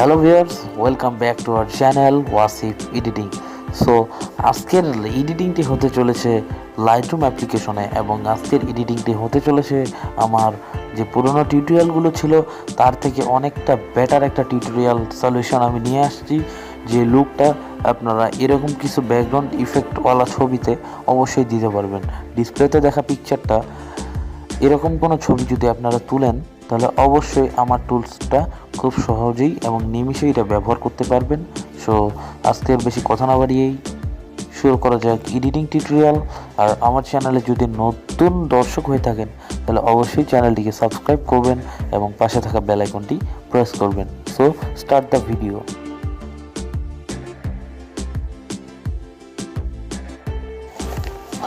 Hello viewers, welcome back to our channel Wasif editing. So আজকের এডিটিংটি হতে চলেছে লাইটরুম অ্যাপ্লিকেশনে, এবং আজকের এডিটিংটি হতে চলেছে আমার যে পুরোনো টিউটোরিয়ালগুলো ছিল তার থেকে অনেকটা বেটার একটা টিউটোরিয়াল সলিউশন আমি নিয়ে আসছি। যে লুকটা আপনারা এরকম কিছু ব্যাকগ্রাউন্ড ইফেক্টওয়ালা ছবিতে অবশ্যই দিতে পারবেন। ডিসপ্লেতে দেখা পিকচারটা এরকম কোনো ছবি যদি আপনারা তুলেন তাহলে অবশ্যই আমার টুলসটা খুব সহজেই এবং নিমিষেই এটা ব্যবহার করতে পারবেন। সো আজকের বেশি কথা না বাড়িয়েই শুরু করা যাক এডিটিং টিউটোরিয়াল। আর আমার চ্যানেলে যদি নতুন দর্শক হয়ে থাকেন তাহলে অবশ্যই চ্যানেলটিকে সাবস্ক্রাইব করবেন এবং পাশে থাকা বেল আইকনটি প্রেস করবেন। So start the video.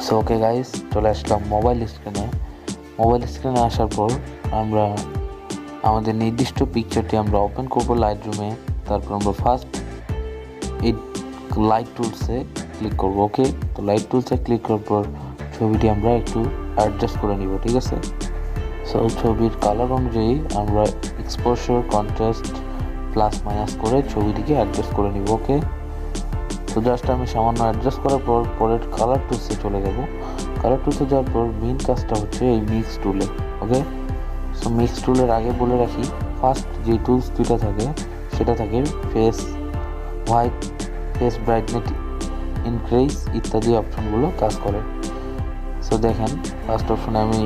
So okay guys, চলে আসলাম মোবাইল স্ক্রিনে আসার পর আমরা আমাদের নির্দিষ্ট পিকচারটি আমরা ওপেন করব লাইটরুমে। তারপর আমরা ফার্স্ট এই লাইট টুলসে ক্লিক করব। ওকে, তো লাইট টুলসে ক্লিক করার পর ছবিটি আমরা একটু অ্যাডজাস্ট করে নিব, ঠিক আছে। সো ছবির কালার অনুযায়ী আমরা এক্সপোজার, কন্ট্রাস্ট প্লাস মাইনাস করে ছবিটিকে অ্যাডজাস্ট করে নিব। ওকে, তো জাস্ট আমি সামান্য অ্যাডজাস্ট করার পর পরের কালার টুলসে চলে যাব। কালার টুলসে যাওয়ার পর মেইন কাজটা হচ্ছে এই মিক্স টুলে। ওকে, সো মিক্স টুলের আগে বলে রাখি, ফার্স্ট যে টুলস দুইটা থাকে সেটা থাকে face white, face brightness increase ইত্যাদি অপশনগুলো কাজ করে। সো দেখেন, ফার্স্ট অপশনে আমি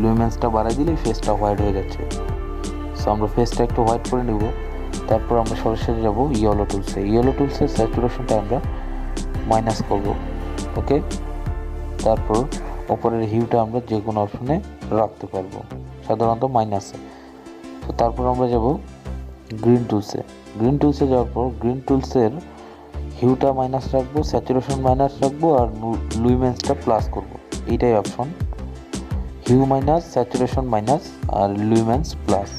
লুমিনেন্সটা বাড়াই দিলে ফেসটা হোয়াইট হয়ে যাচ্ছে। সো আমরা ফেসটা একটু হোয়াইট করে নেব। তারপর আমরা সরাসরি যাব ইয়েলো টুলসের স্যাচুরেশনটা আমরা মাইনাস করব। ওকে, তারপর ওপরের হিউটা আমরা যে কোনো অপশনে রাখতে পারবো, সাধারণত মাইনাসে। তো তারপর আমরা যাব গ্রিন টুলসে যাওয়ার পর গ্রিন টুলসের হিউটা মাইনাস রাখবো, স্যাচুরেশন মাইনাস রাখবো, আর লুমিনেন্সটা প্লাস করব। এইটাই option, hue minus, saturation minus আর লুমিনেন্স প্লাস,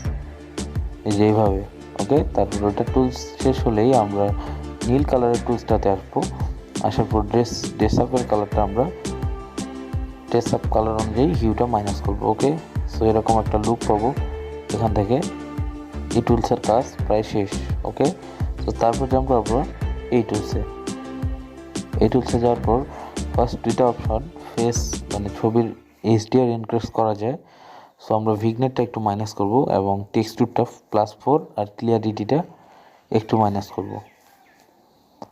এই যে এইভাবে। ওকে, তারপর ওটা টুলস শেষ হলেই আমরা নীল কালারের টুলসটাতে আসবো। আসার পর ড্রেস আপের কালারটা আমরা ড্রেস আপ কালার অনুযায়ী হিউটা মাইনাস করবো। ওকে, সো এরকম একটা লুক পাবো এখান থেকে। এই টুলসের কাজ প্রায় শেষ। ওকে, তো তারপর জাম্প করবো এই টুলসে যাওয়ার পর ফার্স্ট দুইটা অপশন ফেস মানে ছবির এইচডিআর ইনক্রিজ করা যায়। সো আমরা ভিগনেটটা একটু মাইনাস করব এবং টেক্সচারটা +4 আর ক্লিয়ারিটিটা একটু মাইনাস করব।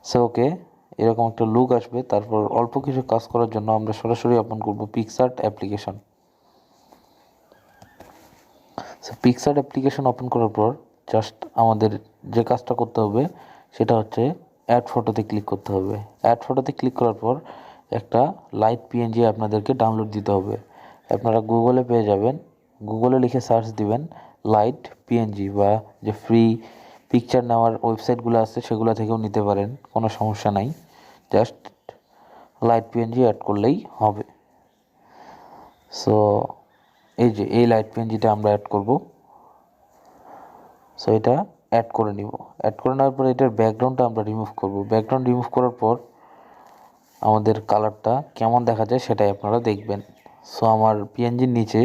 সো ওকে, এরকম একটা লুক আসবে। তারপর অল্প কিছু কাজ করার জন্য আমরা সরাসরি ওপেন করব picture application. So picture application open করার পর জাস্ট আমাদের যে কাজটা করতে হবে সেটা হচ্ছে অ্যাড ফটোতে ক্লিক করতে হবে। অ্যাড ফটোতে ক্লিক করার পর একটা লাইট পিএনজি আপনাদেরকে ডাউনলোড দিতে হবে। আপনারা গুগলে পেয়ে যাবেন, গুগলে লিখে সার্চ দিবেন লাইট পিএনজি, বা যে ফ্রি পিকচার নেওয়ার ওয়েবসাইটগুলো আছে সেগুলো থেকেও নিতে পারেন, কোনো সমস্যা নাই। জাস্ট লাইট পিএনজি অ্যাড করলেই হবে। সো এই যে এই লাইট পিএনজিটা আমরা অ্যাড করব। সো এটা অ্যাড করে নিব। অ্যাড করে নেওয়ার পর এটার ব্যাকগ্রাউন্ডটা আমরা রিমুভ করব। ব্যাকগ্রাউন্ড রিমুভ করার পর আমাদের কালারটা কেমন দেখা যায় সেটাই আপনারা দেখবেন। সো আমার পিএনজির নিচে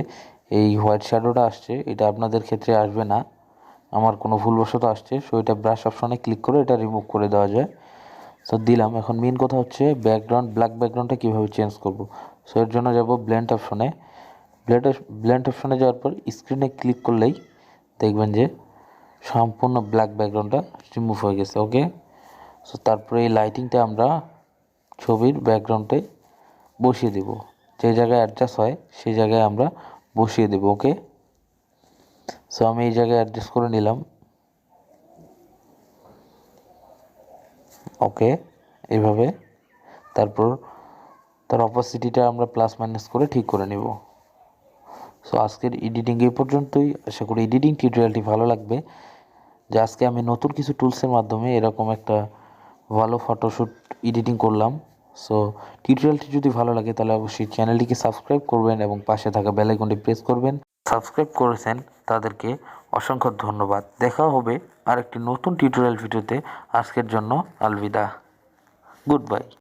এই হোয়াইট শ্যাডোটা আসছে, এটা আপনাদের ক্ষেত্রে আসবে না, আমার কোনো ভুলবশত আসছে। সো এটা ব্রাশ অপশনে ক্লিক করে এটা রিমুভ করে দেওয়া যায়। সো দিলাম। এখন মেন কথা হচ্ছে ব্ল্যাক ব্যাকগ্রাউন্ডটা কীভাবে চেঞ্জ করব। সো এর জন্য যাব ব্লেন্ড অপশনে যাওয়ার পর স্ক্রিনে ক্লিক করলেই দেখবেন যে সম্পূর্ণ ব্ল্যাক ব্যাকগ্রাউন্ডটা রিমুভ হয়ে গেছে। ওকে, সো তারপরে এই লাইটিংটা আমরা ছবির ব্যাকগ্রাউন্ডে বসিয়ে দেব, যে জায়গায় অ্যাডজাস্ট হয় সেই জায়গায় আমরা বসিয়ে দেব। ওকে, সো আমি এই জায়গায় অ্যাডজাস্ট করে নিলাম। ওকে, এইভাবে। তারপর তার অপোসিটিটা আমরা প্লাস মাইনাস করে ঠিক করে নেব। সো আজকের এডিটিং এই পর্যন্তই। আশা করি এডিটিং টিউটোরিয়ালটি ভালো লাগবে। যে আজকে আমি নতুন কিছু টুলসের মাধ্যমে এরকম একটা ভালো ফটোশ্যুট এডিটিং করলাম। সো টিউটোরিয়ালটি যদি ভালো লাগে তাহলে অবশ্যই চ্যানেলটিকে সাবস্ক্রাইব করবেন এবং পাশে থাকা বেল আইকনটি প্রেস করবেন। সাবস্ক্রাইব করেছেন তাদেরকে অসংখ্য ধন্যবাদ। দেখা হবে আরেকটি নতুন টিউটোরিয়াল ভিডিওতে। আজকের জন্য আলবিদা, গুড বাই।